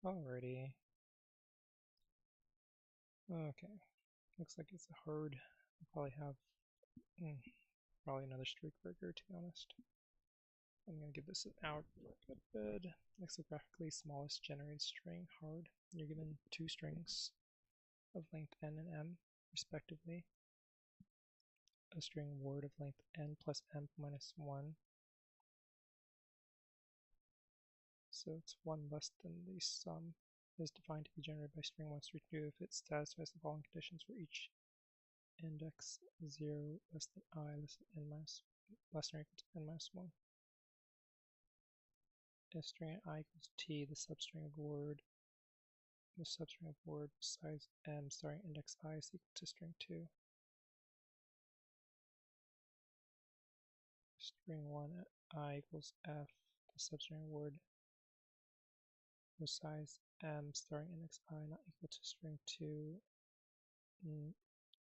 Alrighty. Okay. Looks like it's a hard. I'll probably have probably another streak breaker, to be honest. I'm gonna give this an hour before I go to bed. Lexicographically smallest generated string hard. You're given two strings of length n and m, respectively. A string word of length n plus m minus 1. So it's 1 less than the sum is defined to be generated by string 1, string 2 if it satisfies the following conditions for each index 0 less than I less than n minus less than or equal to n minus 1. If string I equals t, the substring of word size m starting index I is equal to string 2. String 1 at I equals f, the substring of word with size m starting index I not equal to string 2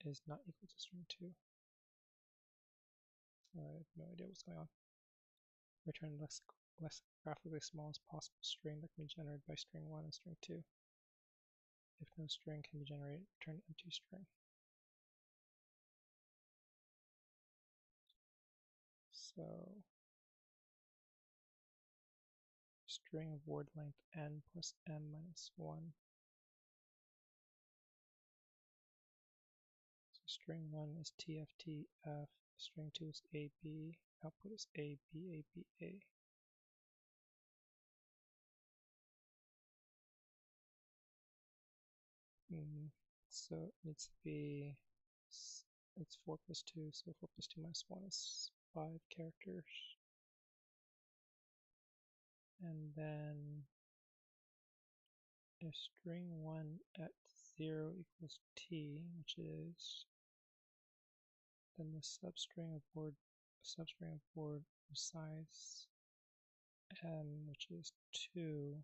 is not equal to string 2. I have no idea what's going on. Return the lexicographically smallest possible string that can be generated by string 1 and string 2. If no string can be generated, return an empty string. So string of word length n plus m minus 1. So string 1 is tftf, string 2 is ab, output is ababa. So it needs to be, it's 4 plus 2, so 4 plus 2 minus 1 is 5 characters. And then if string 1 at 0 equals t, which is, then the substring of word size m, which is 2,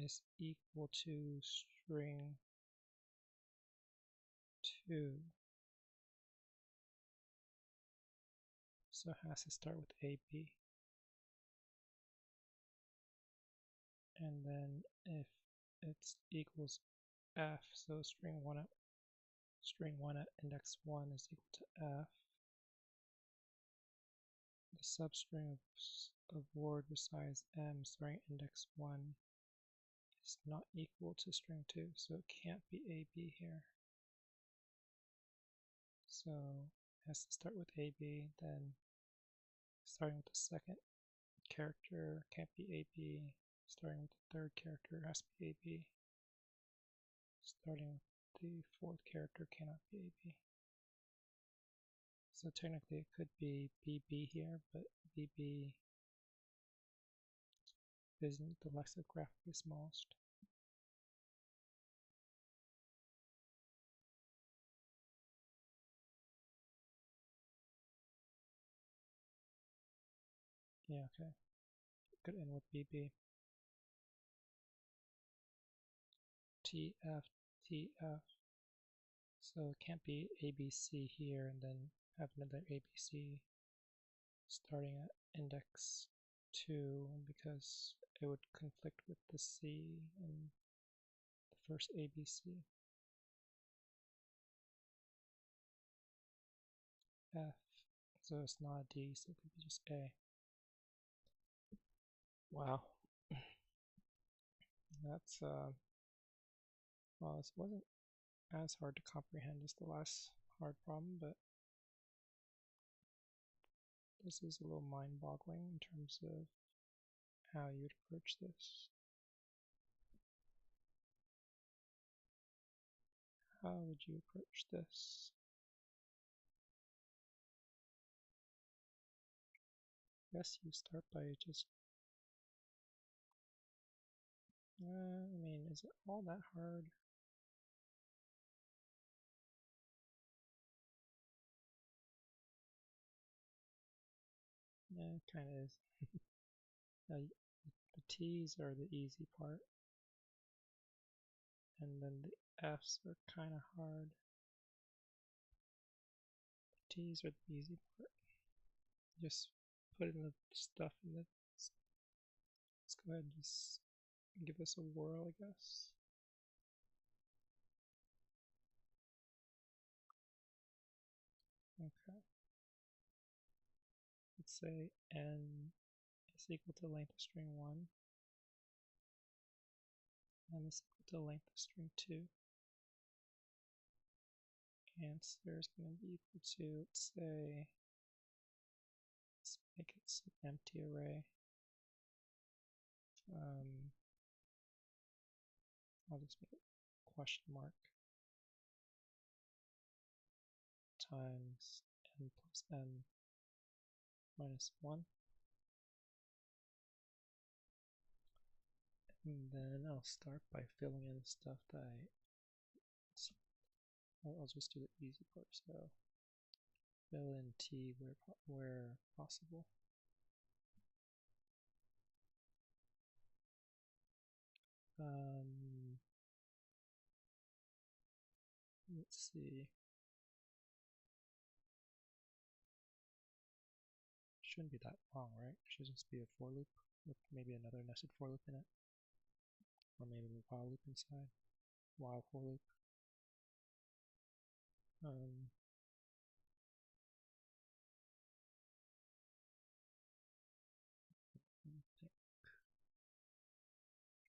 is equal to string 2. So it has to start with AB. And then if it's equals f, so string 1 at index 1 is equal to f. The substring of word with size m starting index 1 is not equal to string 2, so it can't be AB here. So it has to start with AB, then starting with the second character can't be AB, starting with the third character has to be AB, starting with the fourth character cannot be AB. So technically it could be BB here, but BB isn't the lexicographically smallest. Yeah, okay. Could end with BB. TF, TF. So it can't be ABC here and then have another ABC starting at index 2 because it would conflict with the C in the first ABC. F, so it's not a D, so it could be just A. Wow. That's, well, this wasn't as hard to comprehend as the last hard problem, but this is a little mind-boggling in terms of how you'd approach this. How would you approach this? I guess you start by just, I mean, is it all that hard? Yeah, it kind of is. The T's are the easy part, and then the F's are kind of hard. The T's are the easy part. Just put in the stuff in the Let's go ahead and just give this a whirl, I guess. Okay. Let's say n is equal to length of string 1, n is equal to length of string 2. Answer is going to be equal to, let's say, let's make it an empty array. I'll just make it question mark times n plus n minus 1. And then I'll start by filling in stuff that I'll just do the easy part. So fill in t where possible. Let's see. Shouldn't be that long, right? It should just be a for loop with maybe another nested for loop in it. Or maybe a while loop inside. While for loop. I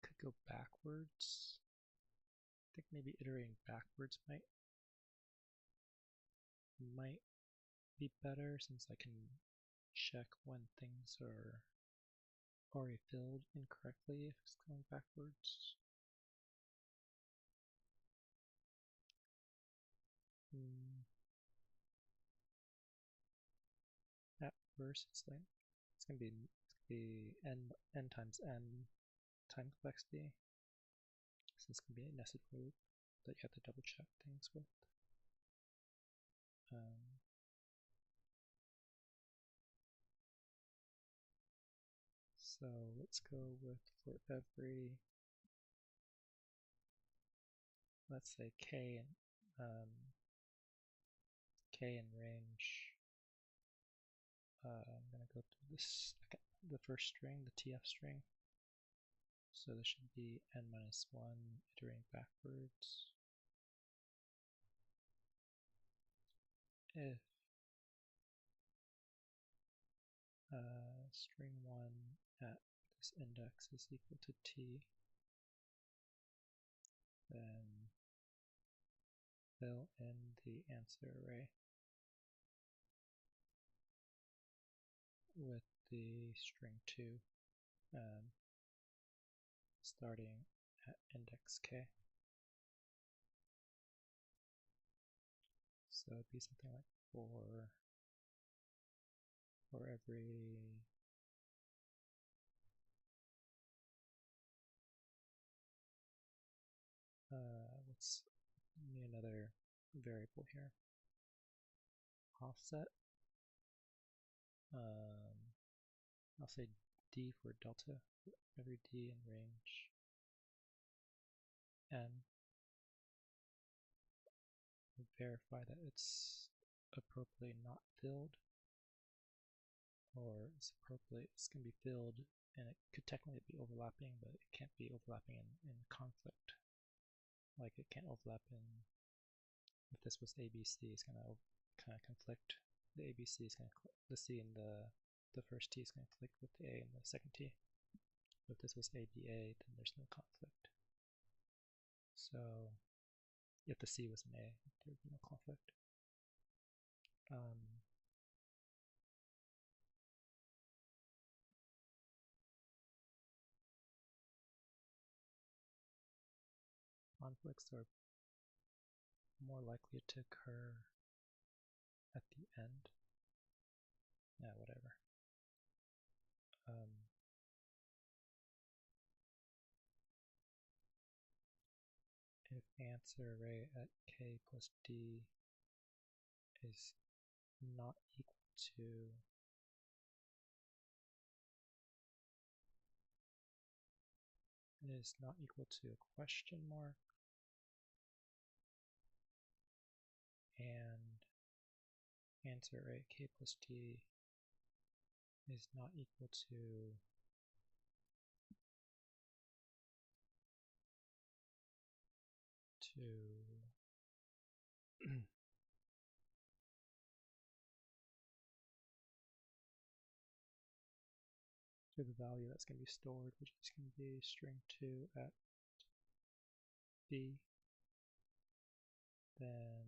could go backwards. I think maybe iterating backwards might be better, since I can check when things are already filled incorrectly if it's going backwards. At first, it's gonna be n times n time complexity. So it's gonna be a nested for loop that you have to double check things with. So let's go with, for every, let's say k in range. I'm gonna go through the first string, the tf string. So this should be n minus 1 iterating backwards. If string 1 at this index is equal to t, then fill in the answer array with the string 2 starting at index k. So it'd be something like for every what's another variable here, offset. I'll say d for delta, for every d in range n. Verify that it's appropriately not filled, or it's going to be filled, and it could technically be overlapping, but it can't be overlapping in conflict. Like it can't overlap in, if this was ABC, it's going to kind of conflict. The ABC is going to, the C in the first T is going to conflict with the A in the second T. If this was ABA, then there's no conflict. So if the C was an A, there would be no conflict. Conflicts are more likely to occur at the end. Yeah, whatever. If answer array at k plus d is not equal to a question mark, and answer array k plus d is not equal to to the value that's going to be stored, which is going to be string 2 at b, then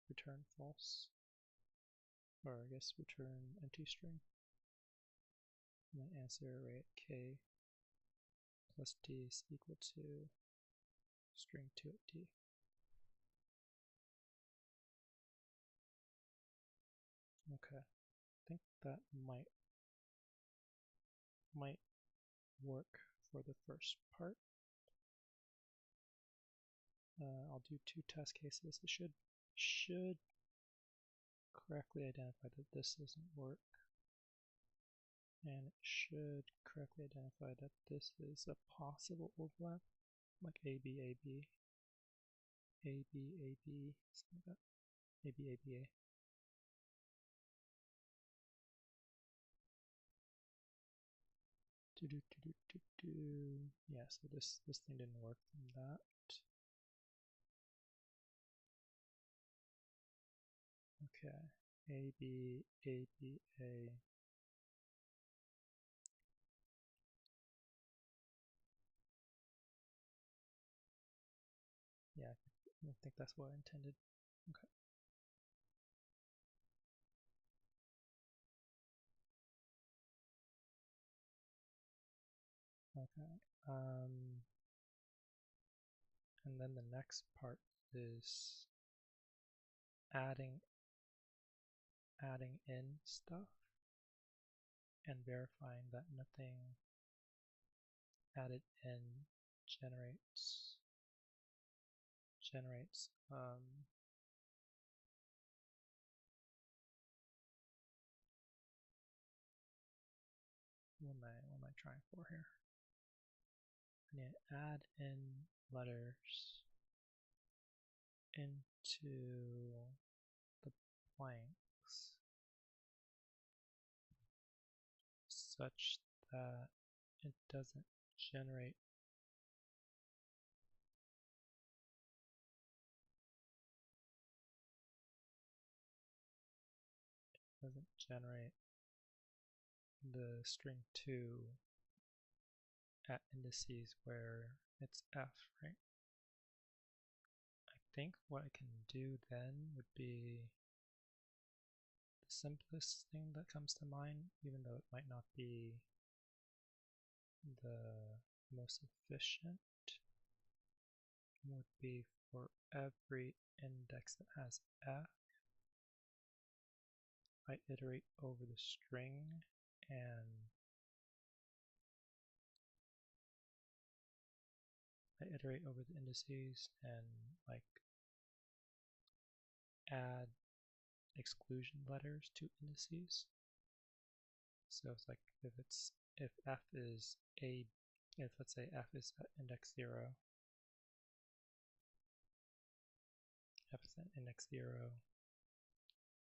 return false, or I guess return empty string, and then answer array at k plus d is equal to string 2 at d. Okay, I think that might work for the first part. I'll do 2 test cases. It should correctly identify that this doesn't work, and it should correctly identify that this is a possible overlap, like AB, AB, AB, AB, something like that, AB, ABA. Yeah, so this thing didn't work from that. Okay, AB, ABA. Yeah, I think that's what I intended. Okay. Okay. And then the next part is adding in stuff and verifying that nothing added in generates what am I trying for here? I need to add in letters into the blanks such that it doesn't generate the string 2 at indices where it's f, right? I think what I can do then would be the simplest thing that comes to mind, even though it might not be the most efficient, would be for every index that has f, I iterate over the string and I iterate over the indices and like add exclusion letters to indices. So it's like if f is if let's say f is at index 0, f is at index 0,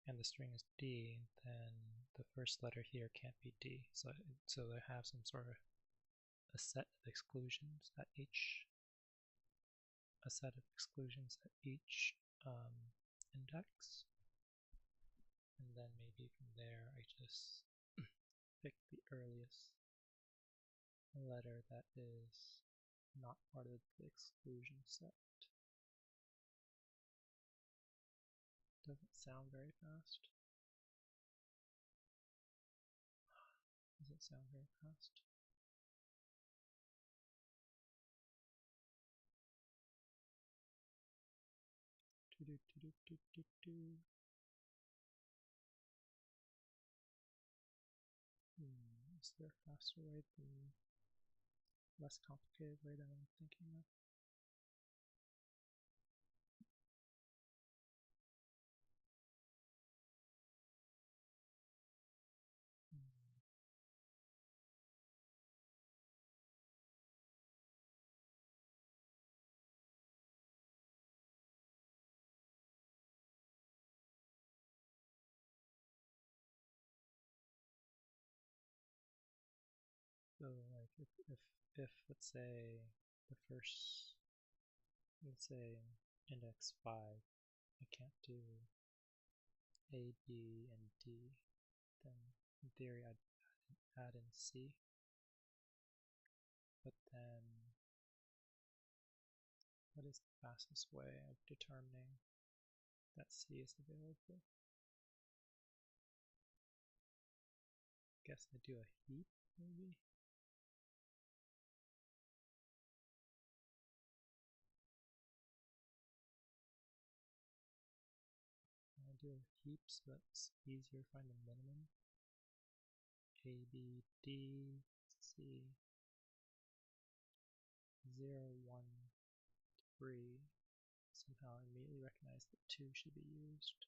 and the string is d, then the first letter here can't be d. So they have some sort of a set of exclusions at each index, and then maybe from there I just pick the earliest letter that is not part of the exclusion set. Doesn't sound very fast. Does it sound very fast? Is there a faster way than less complicated way than I'm thinking of? So like if let's say the first, let's say index 5, I can't do A, B, and D, then in theory I'd add in C. But then what is the fastest way of determining that C is available? Guess I do a heap, maybe? I do a heap so that's easier to find the minimum. A, B, D, C, 0, 1, 3. Somehow I immediately recognize that 2 should be used.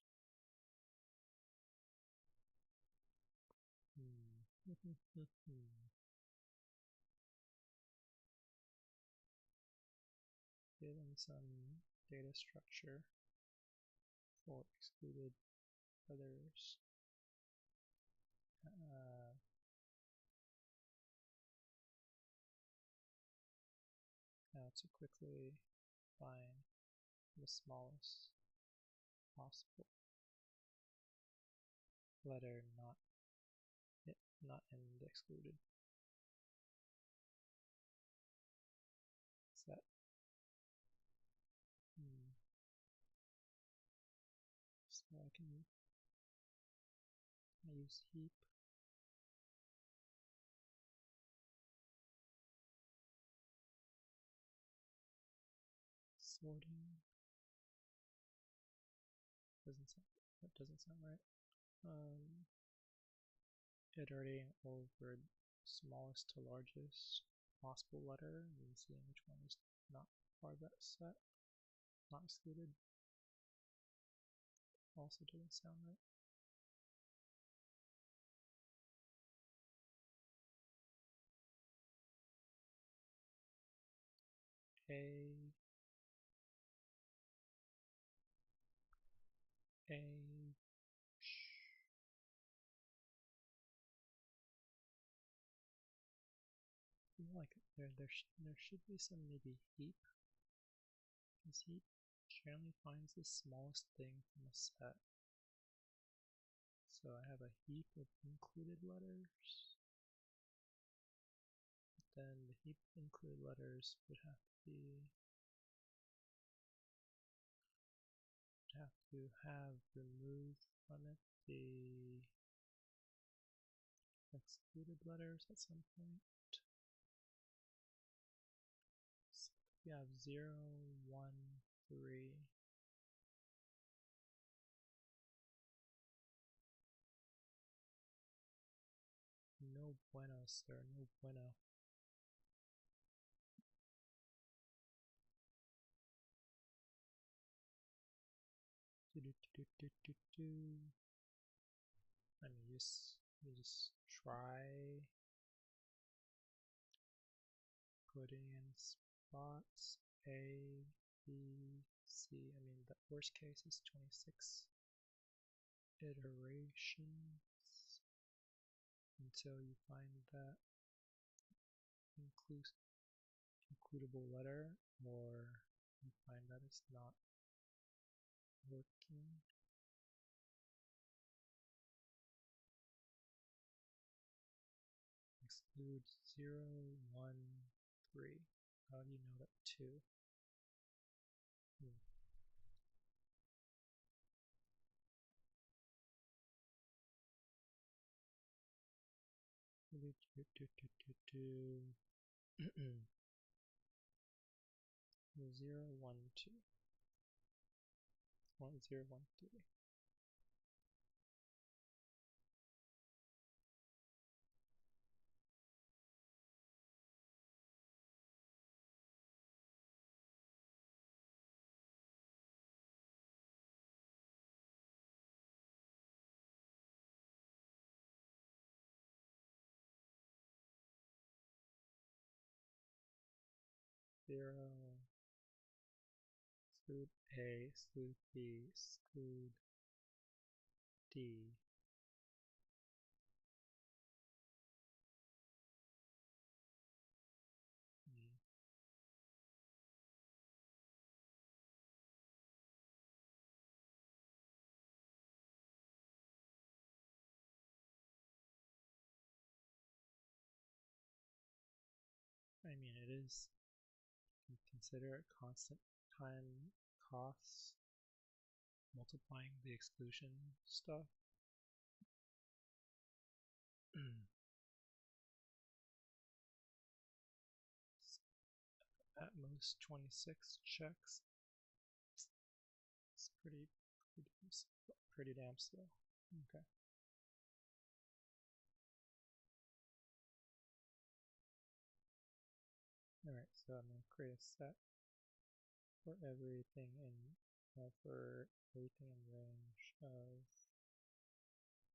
Given some data structure for excluded letters, now to quickly find the smallest possible letter not in the excluded set. So I can use heap. Sorting. That doesn't sound right. Iterating over smallest to largest possible letter and seeing which one is not part of that set, not excluded. Also doesn't sound right. I feel like there should be some maybe heap, because heap generally finds the smallest thing from a set. So I have a heap of included letters. But then the heap of included letters would have to have removed from it the excluded letters at some point. So we have 0, 1, 3. No bueno, sir, no bueno. I mean, you just try putting in spots A, B, C. I mean, the worst case is 26 iterations until you find that includable letter, or you find that it's not working. Exclude 0, 1, 3. How do you know that 2? Zero, 1, 2. 1, 0, 1, 3. Zero, exclude A, exclude B, exclude D. I mean, it is, you can consider it constant time costs multiplying the exclusion stuff. At most 26 checks. It's pretty damn slow. Okay. Alright, so I'm going to create a set for everything in range of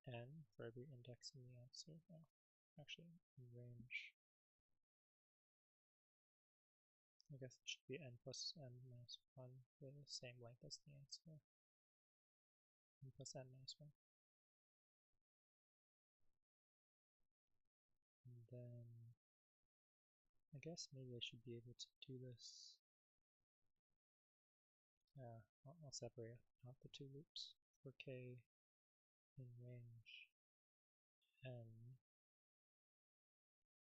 n for every index in the answer. No, actually, in range. I guess it should be n plus n minus 1, the same length as the answer. N plus n minus 1. And then I guess maybe I should be able to do this. I'll separate out the two loops. For k in range n,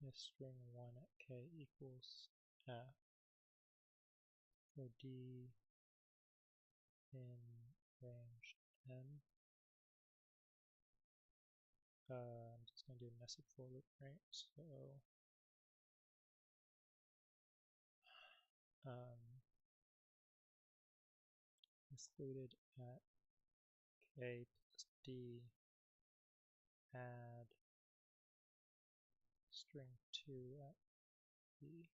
if string 1 at k equals f, for d in range n, I'm just going to do a nested for loop, right? So excluded at k plus d, add string 2 at b.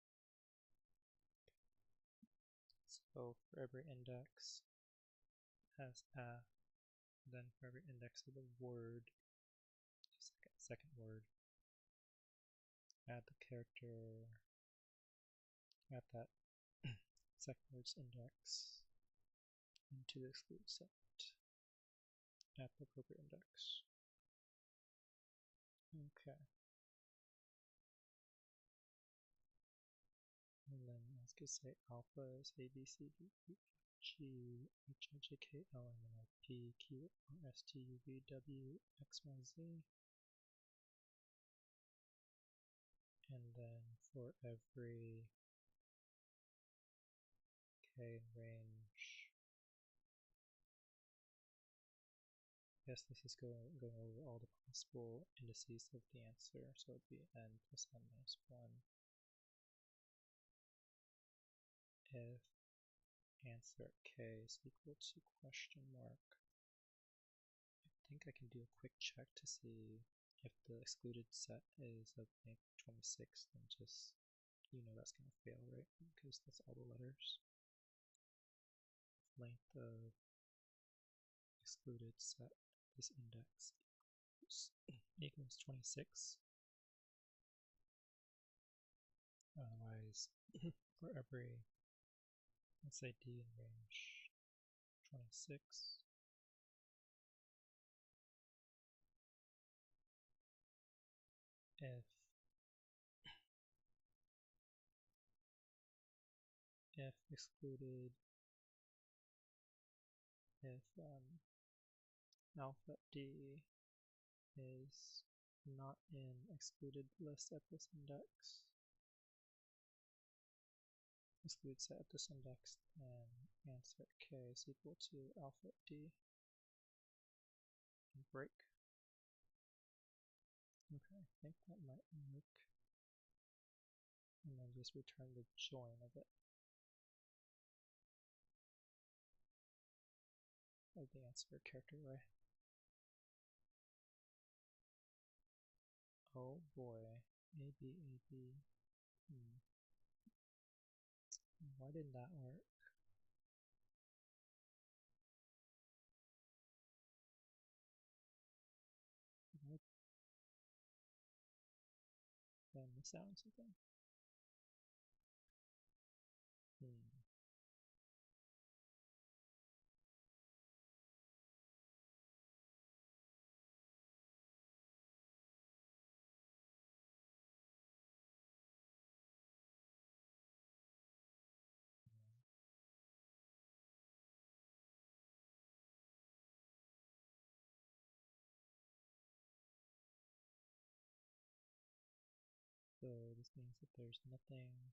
So for every index has f, then for every index of the word, second word, add the character at that second word's index into the exclude set at the appropriate index. Okay. And then let's just say alpha is A, B, C, D, E, F, G, H, I, J, K, L, M, N, O, P, Q, R, S, T, U, V, W, X, Y, Z. And then for every k range, I guess this is going over all the possible indices of the answer, so it'd be n plus n minus 1 if answer at k is equal to question mark. I think I can do a quick check to see if the excluded set is of length 26, then just, that's going to fail, right? Because that's all the letters. Length of excluded set, this index equals 26. Otherwise, for every, let's say d in range 26, if excluded, if alpha d is not in excluded list at this index, exclude set at this index, then answer at k is equal to alpha d and break. Okay, I think that might work. And then just return the join of it. Of the answer character array. Oh boy, A, B, A, B. Why didn't that work? Did I miss out on something? So this means that there's nothing.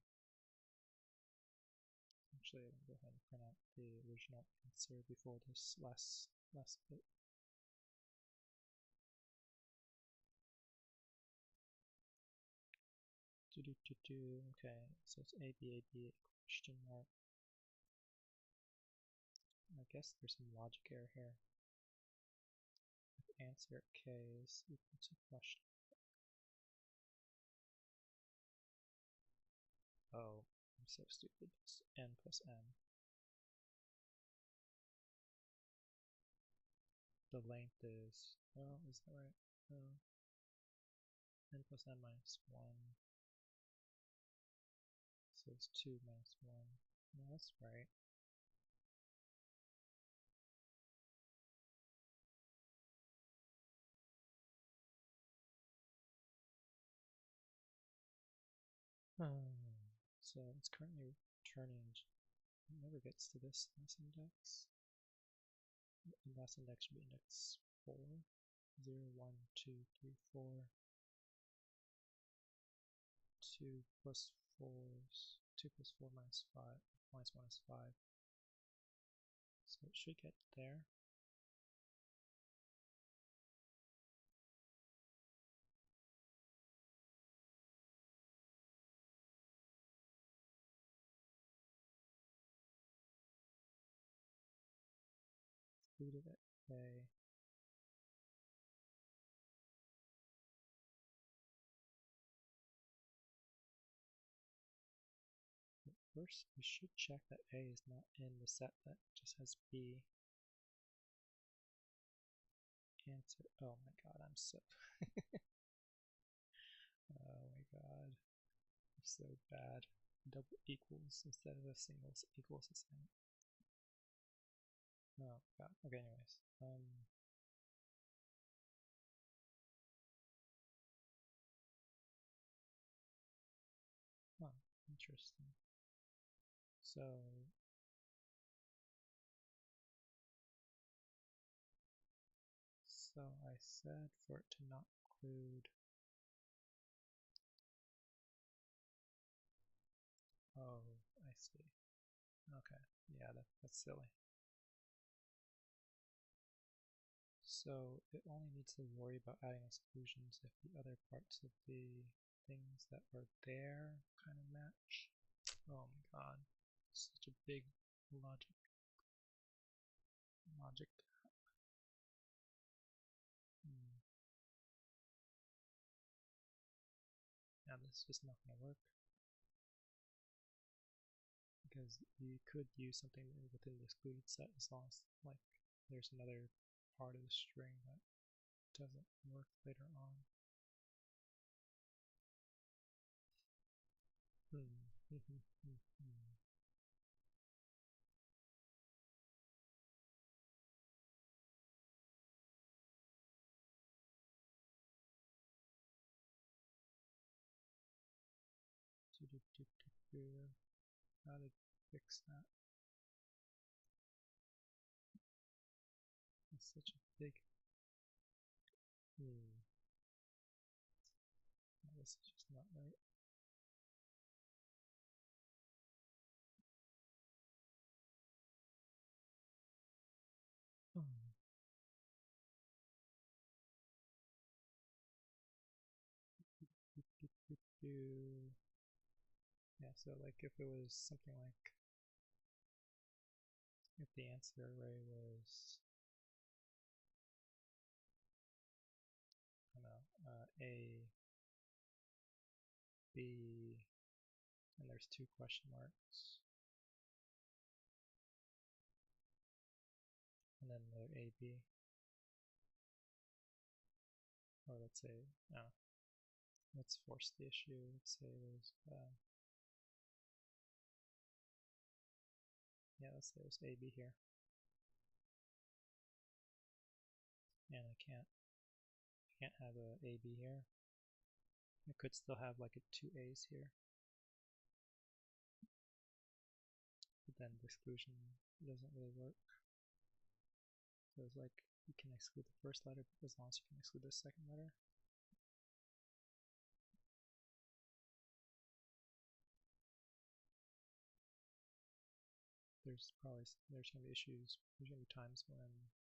Actually, I'm going to go ahead and print out the original answer before this last bit. Okay, so it's A, B, question mark. I guess there's some logic error here. If answer K is equal to question. Oh, I'm so stupid. It's N plus M. The length is, well, is that right? No. N plus M minus 1. So it's 2 minus 1. No, that's right. So it's currently returning, it never gets to this last index. The last index should be index 4. 0, 1, 2, 3, 4. 2 plus 4 is 2 plus 4 minus 5, minus 1 is 5. So it should get there. Excluded at A. But first, we should check that A is not in the set that just has B. Answer. Oh my god, I'm so. Oh my god. I'm so bad. Double equals instead of a single equals assignment. Oh god. Okay, anyways. Oh, interesting. So I said for it to not include. Oh, I see. Okay, yeah, that's silly. So it only needs to worry about adding exclusions if the other parts of the things that are there kind of match. Oh my god, such a big logic gap. Now this is just not going to work because you could use something within the excluded set as long as like there's another part of the string that doesn't work later on. How to fix that? It's such a big. This is just not right. Yeah, so like if it was something like if the answer array was I don't know, A, B, and there's 2 question marks, and then another A, B, or let's say, let's force the issue. Let's say there's, yeah, let's say there's A, B here, and I can't have a A, B here. I could still have like 2 A's here. But then the exclusion doesn't really work. So it's like you can exclude the first letter as long as you can exclude the second letter. there's going to be issues. There's going to be times when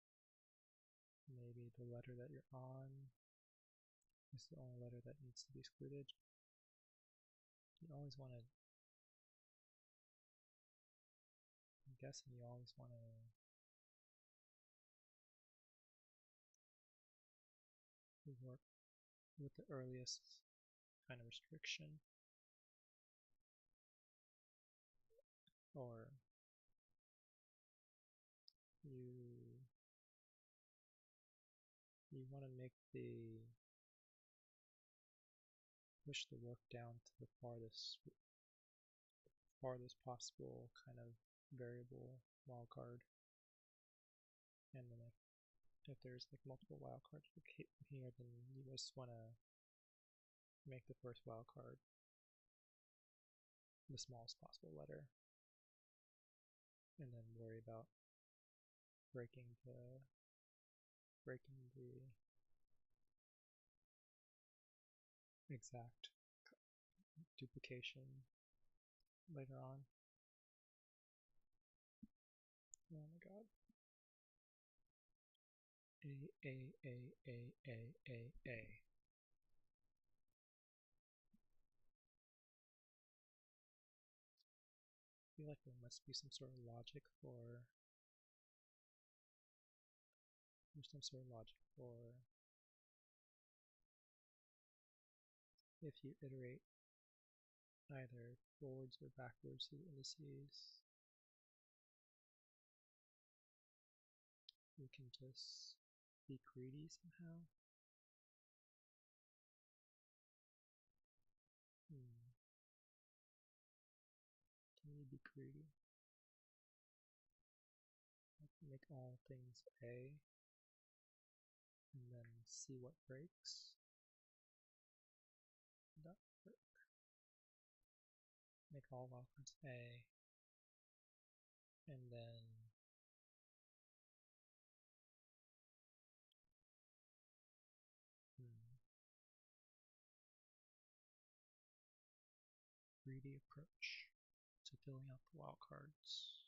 maybe the letter that you're on is the only letter that needs to be excluded. You always want to, I'm guessing you always want to work with the earliest kind of restriction, or you want to make push the work down to the farthest possible kind of variable wildcard, and then if there's like multiple wildcards here, then you just want to make the first wildcard the smallest possible letter, and then worry about breaking the exact duplication later on. Oh my god. A. I feel like there must be some sort of logic for if you iterate either forwards or backwards through the indices, you can just be greedy somehow. Can you be greedy? Make all things A, and then see what breaks. That work. Make all wildcards A, and then greedy approach to filling out the wildcards.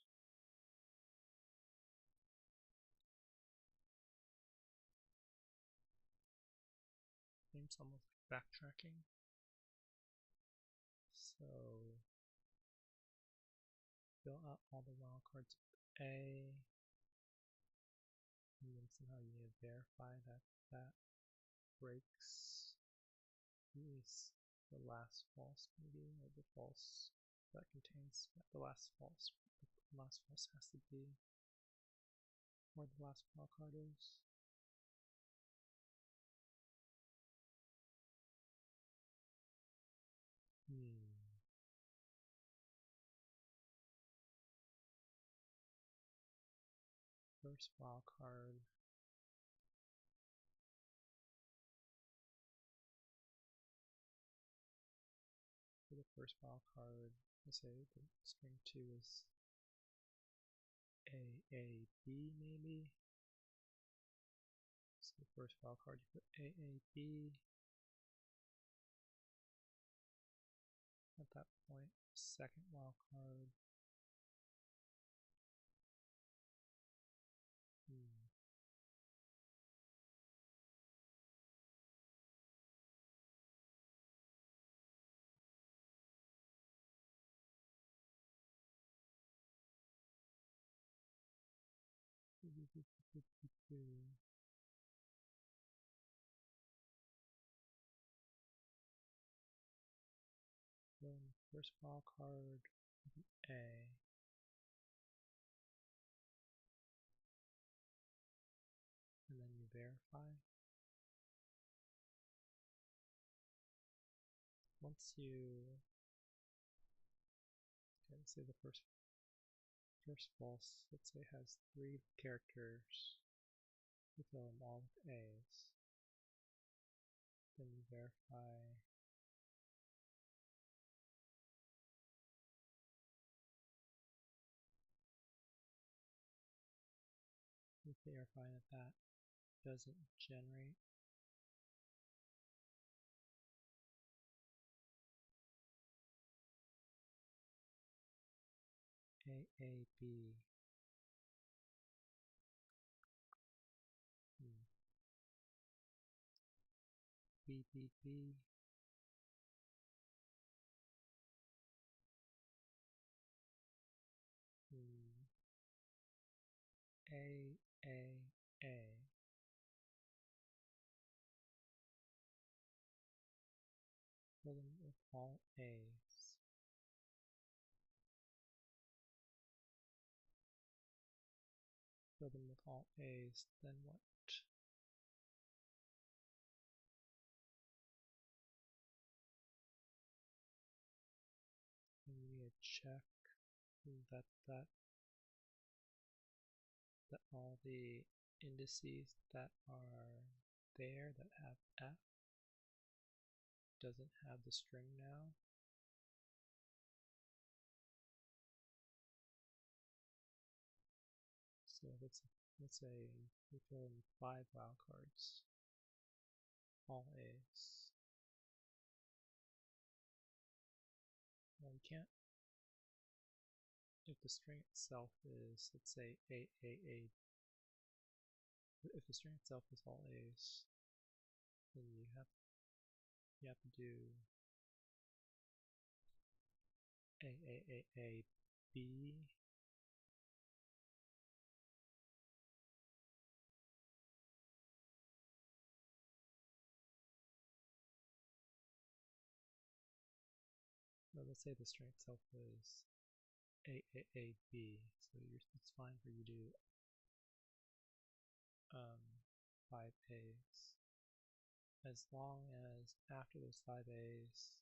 Seems almost like backtracking. So fill out all the wildcards with A, and then somehow you need to verify that that breaks at least the last false, maybe, or the false that contains the last false. The last false has to be where the last wildcard is. First wildcard. For the first wildcard, let's say the string 2 is AAB maybe. So the first wildcard you put AAB. At that point, second wildcard. Then first wildcard A. And then you verify. Once you let's say the first false, let's say has 3 characters, you fill them all with A's. Then you verify that doesn't generate A AAB. BBB. AAA. Fill them with all A's. Fill them with all A's, then what? And you need to check that all the indices that are there that have F doesn't have the string now. So let's say we fill in 5 wildcards, all A's. Well, you can't. If the string itself is, let's say, AAA, if the string itself is all A's, then you have to do AAAAB. Well, let's say the string itself is AAAB, so it's fine for you to do 5 A's, as long as after those 5 A's,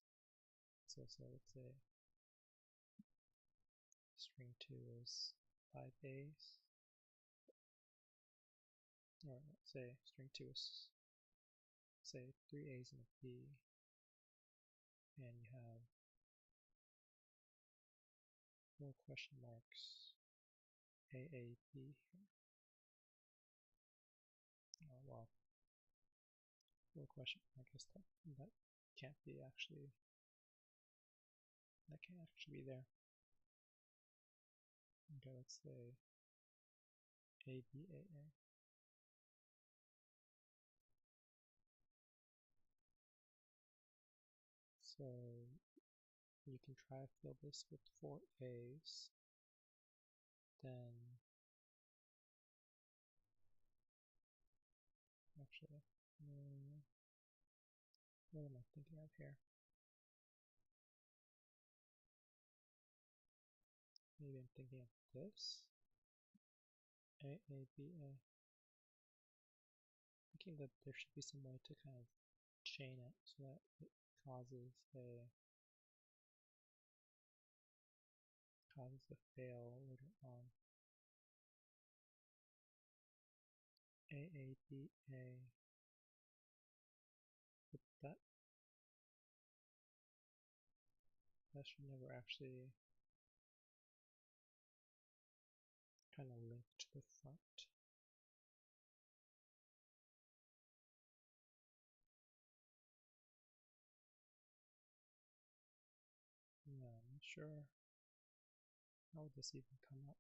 so let's say string 2 is 5 A's, or let's say string 2 is, say, 3 A's and a B, and you have 4 question marks AAB here. Oh, well, 4 question marks, I guess that can't be actually, that can't actually be there. Okay, let's say ABAA. So you can try to fill this with 4 A's, then actually, what am I thinking of here? Maybe I'm thinking of this. AABA. Thinking that there should be some way to kind of chain it so that it causes a fail later on. AABA. But that should never actually kind of link to the front. Yeah, I'm not sure. How would this even come up?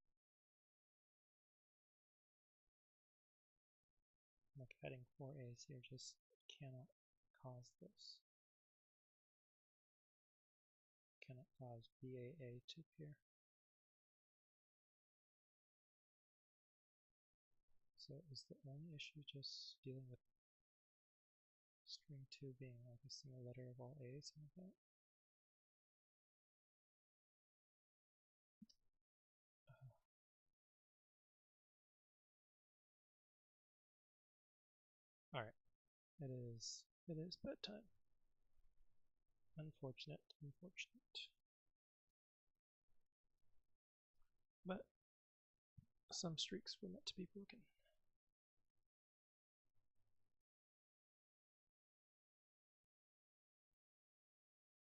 Like adding 4 A's here just cannot cause this. Cannot cause BAA to appear. So is the only issue just dealing with string 2 being like a single letter of all A's like that? Alright, it is bedtime. Unfortunate. But some streaks were meant to be broken.